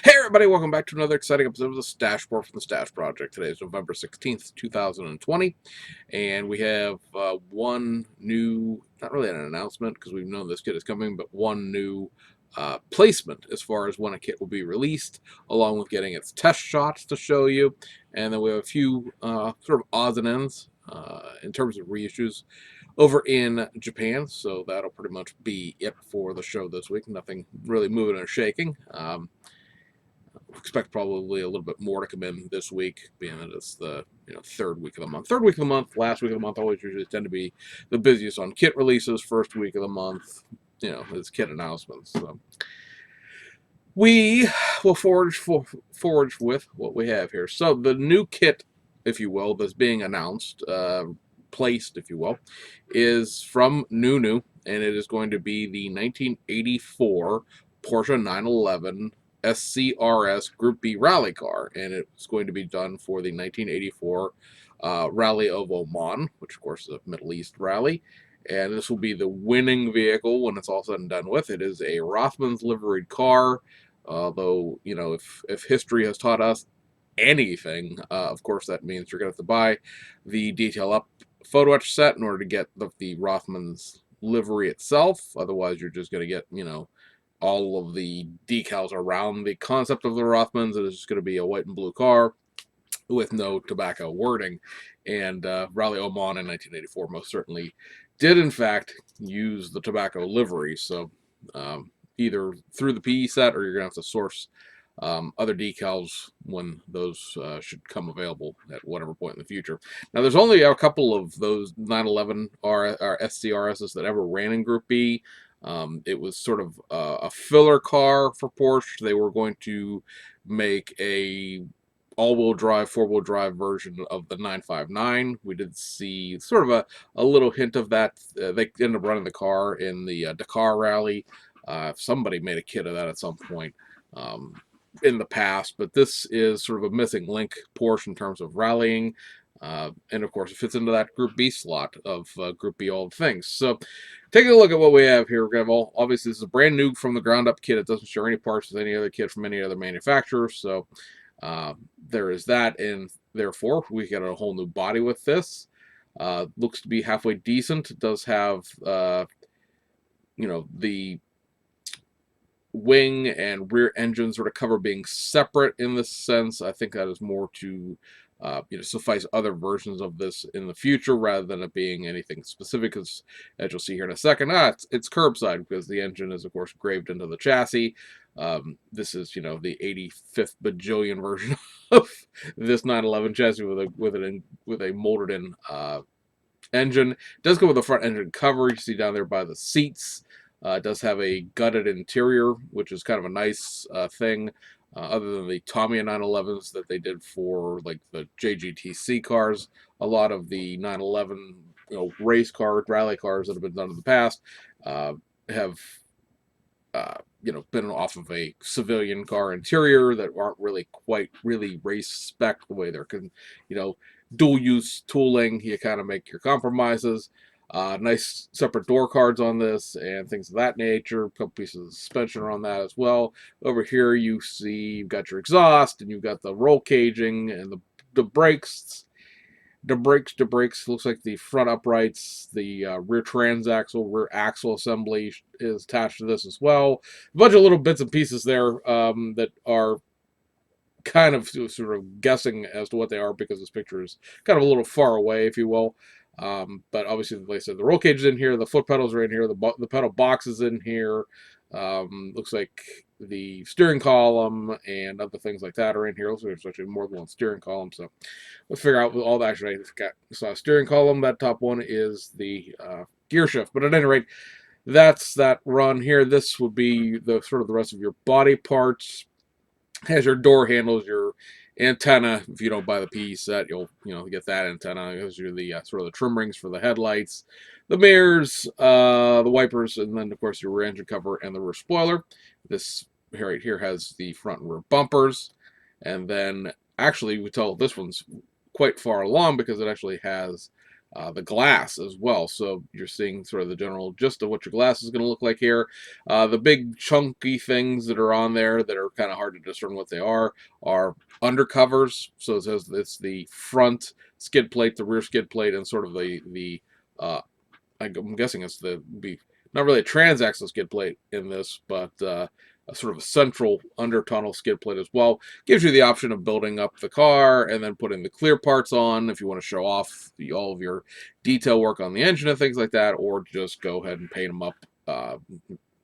Hey everybody, welcome back to another exciting episode of the Stash Report from the Stash Project. Today is November 16th, 2020, and we have one new, not really an announcement because we've known this kit is coming, but one new placement as far as when a kit will be released, along with getting its test shots to show you. And then we have a few sort of odds and ends in terms of reissues over in Japan, so that'll pretty much be it for the show this week. Nothing really moving or shaking. Expect probably a little bit more to come in this week, being that it's the third week of the month. Third week of the month, last week of the month always usually tend to be the busiest on kit releases. First week of the month, is kit announcements. So we will forge with what we have here. So the new kit, if you will, that's being announced, placed, if you will, is from Nunu, and it is going to be the 1984 Porsche 911 SCRS Group B rally car, and it's going to be done for the 1984 Rally of Oman, which of course is a Middle East rally. And this will be the winning vehicle when it's all said and done with. It is a Rothmans liveried car, although, if history has taught us anything, of course, that means you're going to have to buy the detail up photo etch set in order to get the Rothmans livery itself. Otherwise, you're just going to get, all of the decals around the concept of the Rothmans. It is just going to be a white and blue car with no tobacco wording. And Rally Oman in 1984 most certainly did, in fact, use the tobacco livery. So either through the PE set or you're going to have to source other decals when those should come available at whatever point in the future. Now, there's only a couple of those 911 SCRSs that ever ran in Group B. It was sort of a filler car for Porsche. They were going to make a all-wheel drive, four-wheel drive version of the 959. We did see sort of a little hint of that. They ended up running the car in the Dakar Rally. Somebody made a kit of that at some point in the past, but this is sort of a missing link Porsche in terms of rallying. And of course, it fits into that Group B slot of Group B all the things. So, taking a look at what we have here, we have obviously this is a brand new from the ground up kit. It doesn't share any parts with any other kit from any other manufacturer. So, there is that, and therefore we get a whole new body with this. Looks to be halfway decent. It does have, the wing and rear engine sort of cover being separate in this sense. I think that is more to suffice other versions of this in the future rather than it being anything specific, because as you'll see here in a second, it's curbside because the engine is of course engraved into the chassis. This is the 85th bajillion version of this 911 chassis with a molded in engine. It does come with a front engine cover you see down there by the seats. It does have a gutted interior, which is kind of a nice thing. Other than the Tamiya 911s that they did for like the JGTC cars, a lot of the 911 race cars, rally cars that have been done in the past have been off of a civilian car interior that aren't really quite really race spec the way they're dual use tooling. You kind of make your compromises. Nice separate door cards on this and things of that nature. A couple pieces of suspension on that as well. Over here you see you've got your exhaust and you've got the roll caging and the brakes. The brakes looks like the front uprights, the rear transaxle, rear axle assembly is attached to this as well. A bunch of little bits and pieces there that are kind of sort of guessing as to what they are because this picture is kind of a little far away, if you will. But obviously, like I said, the roll cage is in here, the foot pedals are in here, the pedal box is in here. Looks like the steering column and other things like that are in here. Looks like there's actually more than one steering column, so let's figure out all that. Actually, I saw a steering column. That top one is the gear shift. But at any rate, that's that run here. This would be the sort of the rest of your body parts. Has your door handles, your antenna. If you don't buy the PE set, you'll get that antenna. Those are the sort of the trim rings for the headlights, the mirrors, the wipers, and then of course your rear engine cover and the rear spoiler. This right here has the front and rear bumpers, and then actually we tell this one's quite far along because it actually has the glass as well. So you're seeing sort of the general gist of what your glass is going to look like here. The big chunky things that are on there that are kind of hard to discern what they are undercovers. So it says it's the front skid plate, the rear skid plate, and sort of the I'm guessing it's not really a transaxle skid plate in this, but a sort of a central under tunnel skid plate as well. Gives you the option of building up the car and then putting the clear parts on if you want to show off all of your detail work on the engine and things like that, or just go ahead and paint them up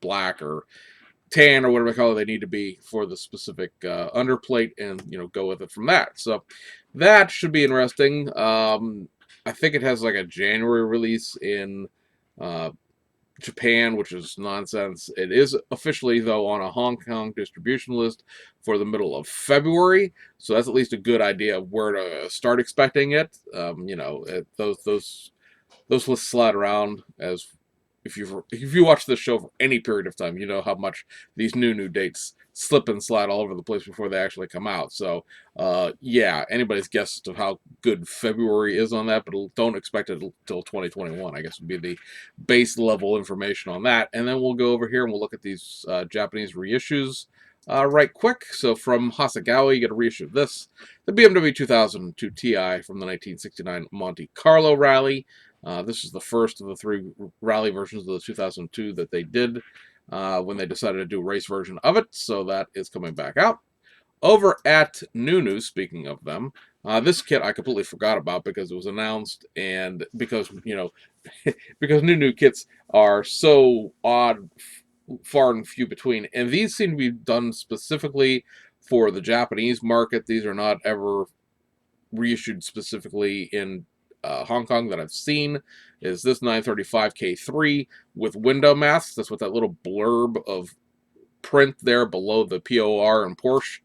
black or tan or whatever color they need to be for the specific underplate, and go with it from that. So that should be interesting. I think it has like a January release in uh, Japan, which is nonsense. It is officially, though, on a Hong Kong distribution list for the middle of February, so that's at least a good idea of where to start expecting it. Those lists slide around as if you watch this show for any period of time, you know how much these new dates slip and slide all over the place before they actually come out. So, yeah, anybody's guess of how good February is on that, but don't expect it until 2021. I guess would be the base level information on that, and then we'll go over here and we'll look at these Japanese reissues. Right quick. So from Hasegawa, you get a reissue of this, the BMW 2002 Ti from the 1969 Monte Carlo Rally. This is the first of the 3 rally versions of the 2002 that they did when they decided to do a race version of it, so that is coming back out. Over at Nunu, speaking of them, this kit I completely forgot about because it was announced, and because, because Nunu kits are so odd, far and few between, and these seem to be done specifically for the Japanese market. These are not ever reissued specifically in Hong Kong that I've seen. Is this 935K3 with window masks. That's what that little blurb of print there below the POR and Porsche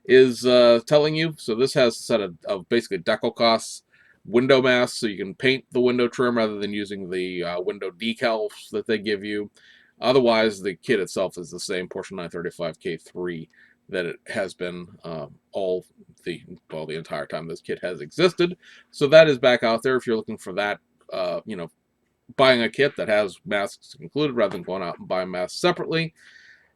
is telling you. So this has a set of basically Deco window masks, so you can paint the window trim rather than using the window decals that they give you. Otherwise, the kit itself is the same Porsche 935K3 that it has been the entire time this kit has existed. So that is back out there if you're looking for that, buying a kit that has masks included rather than going out and buying masks separately.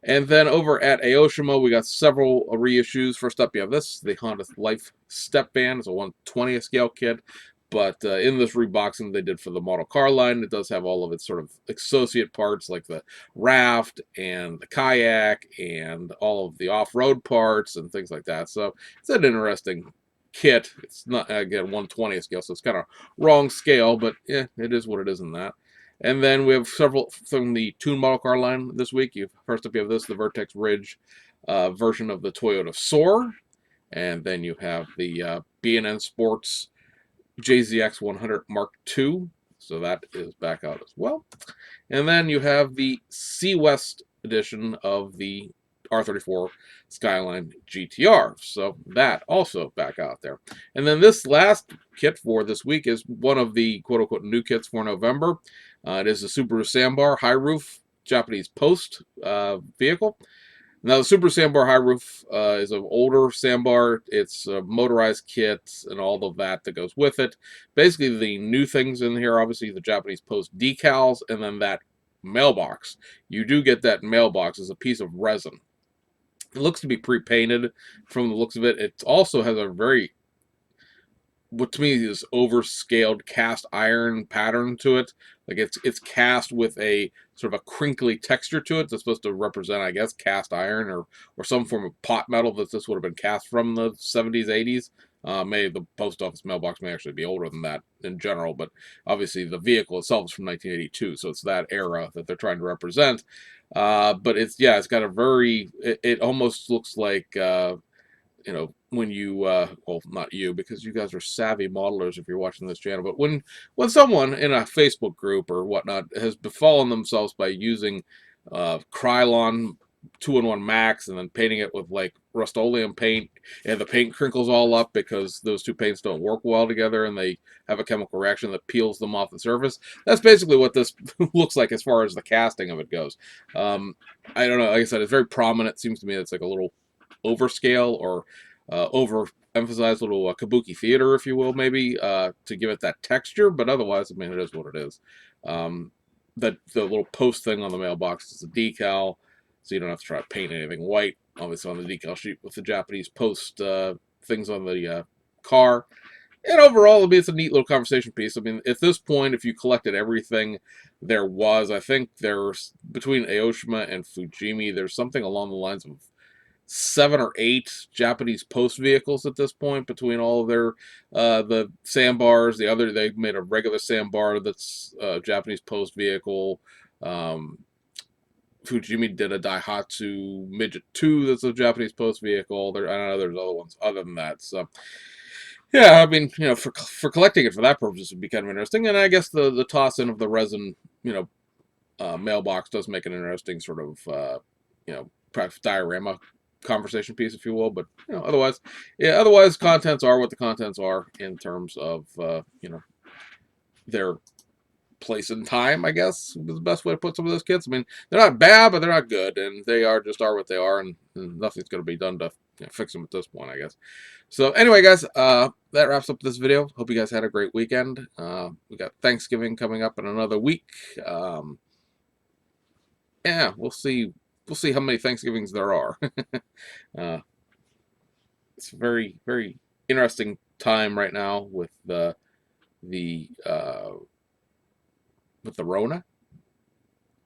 And then over at Aoshima, we got several reissues. First up, you have this, the Honda Life Step Van. It's a 1/20th scale kit. But in this reboxing they did for the model car line, it does have all of its sort of associate parts like the raft and the kayak and all of the off-road parts and things like that. So it's an interesting kit. It's not, again, 1/20th scale, so it's kind of wrong scale, but yeah, it is what it is in that. And then we have several from the Tune model car line this week. First up, you have this, the Vertex Ridge version of the Toyota Soar. And then you have the B&N Sports JZX 100 Mark II. So that is back out as well. And then you have the Sea West edition of the R34 Skyline GTR. So that also back out there. And then this last kit for this week is one of the quote-unquote new kits for November. It is the Subaru Sambar high roof Japanese Post vehicle. Now, the Subaru Sambar high roof is an older Sambar. It's a motorized kit and all of that goes with it. Basically, the new things in here, obviously, the Japanese Post decals and then that mailbox. You do get that mailbox as a piece of resin. It looks to be pre-painted from the looks of it. It also has a very, what to me is overscaled cast iron pattern to it. Like it's cast with a sort of a crinkly texture to it that's supposed to represent, I guess, cast iron or some form of pot metal that this would have been cast from the 70s, 80s. Maybe the post office mailbox may actually be older than that in general, but obviously the vehicle itself is from 1982, so it's that era that they're trying to represent. But it's got a very, it almost looks like when you well, not you, because you guys are savvy modelers if you're watching this channel, but when someone in a Facebook group or whatnot has befallen themselves by using Krylon 2-in-1 Max and then painting it with like Rust-Oleum paint, and the paint crinkles all up because those two paints don't work well together and they have a chemical reaction that peels them off the surface. That's basically what this looks like as far as the casting of it goes. I don't know, like I said, it's very prominent. It seems to me it's like a little overscale or over emphasize a little kabuki theater, if you will, maybe to give it that texture. But otherwise, I mean, it is what it is. Um, the little post thing on the mailbox is a decal, so you don't have to try to paint anything white. Obviously, on the decal sheet with the Japanese post things on the car. And overall, I mean, it's a neat little conversation piece. I mean, at this point, if you collected everything there was, I think there's between Aoshima and Fujimi, there's something along the lines of 7 or 8 Japanese post vehicles at this point between all of their the sandbars. The other they made a regular sandbar that's a Japanese post vehicle. Um, Fujimi did a Daihatsu Midget 2 that's a Japanese post vehicle. I don't know there's other ones other than that. So yeah, I mean, for collecting it for that purpose would be kind of interesting. And I guess the toss in of the resin, mailbox does make an interesting sort of perhaps diorama conversation piece, if you will. But otherwise, yeah, otherwise contents are what the contents are in terms of their place and time, I guess is the best way to put some of those kits. I mean, they're not bad, but they're not good, and they are what they are, and nothing's going to be done to fix them at this point, I guess. So anyway, guys, that wraps up this video. Hope you guys had a great weekend. We got Thanksgiving coming up in another week. Yeah, we'll see. We'll see how many Thanksgivings there are. It's a very, very interesting time right now with the with the Rona.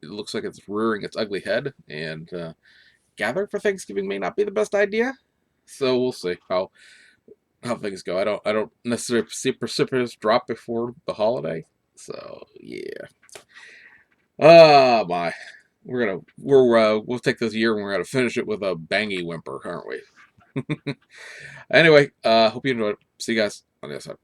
It looks like it's rearing its ugly head, and gathering for Thanksgiving may not be the best idea. So we'll see how things go. I don't necessarily see a precipitous drop before the holiday. So yeah. My. We'll take this year and we're gonna finish it with a bangy whimper, aren't we? Anyway, hope you enjoyed. See you guys on the other side.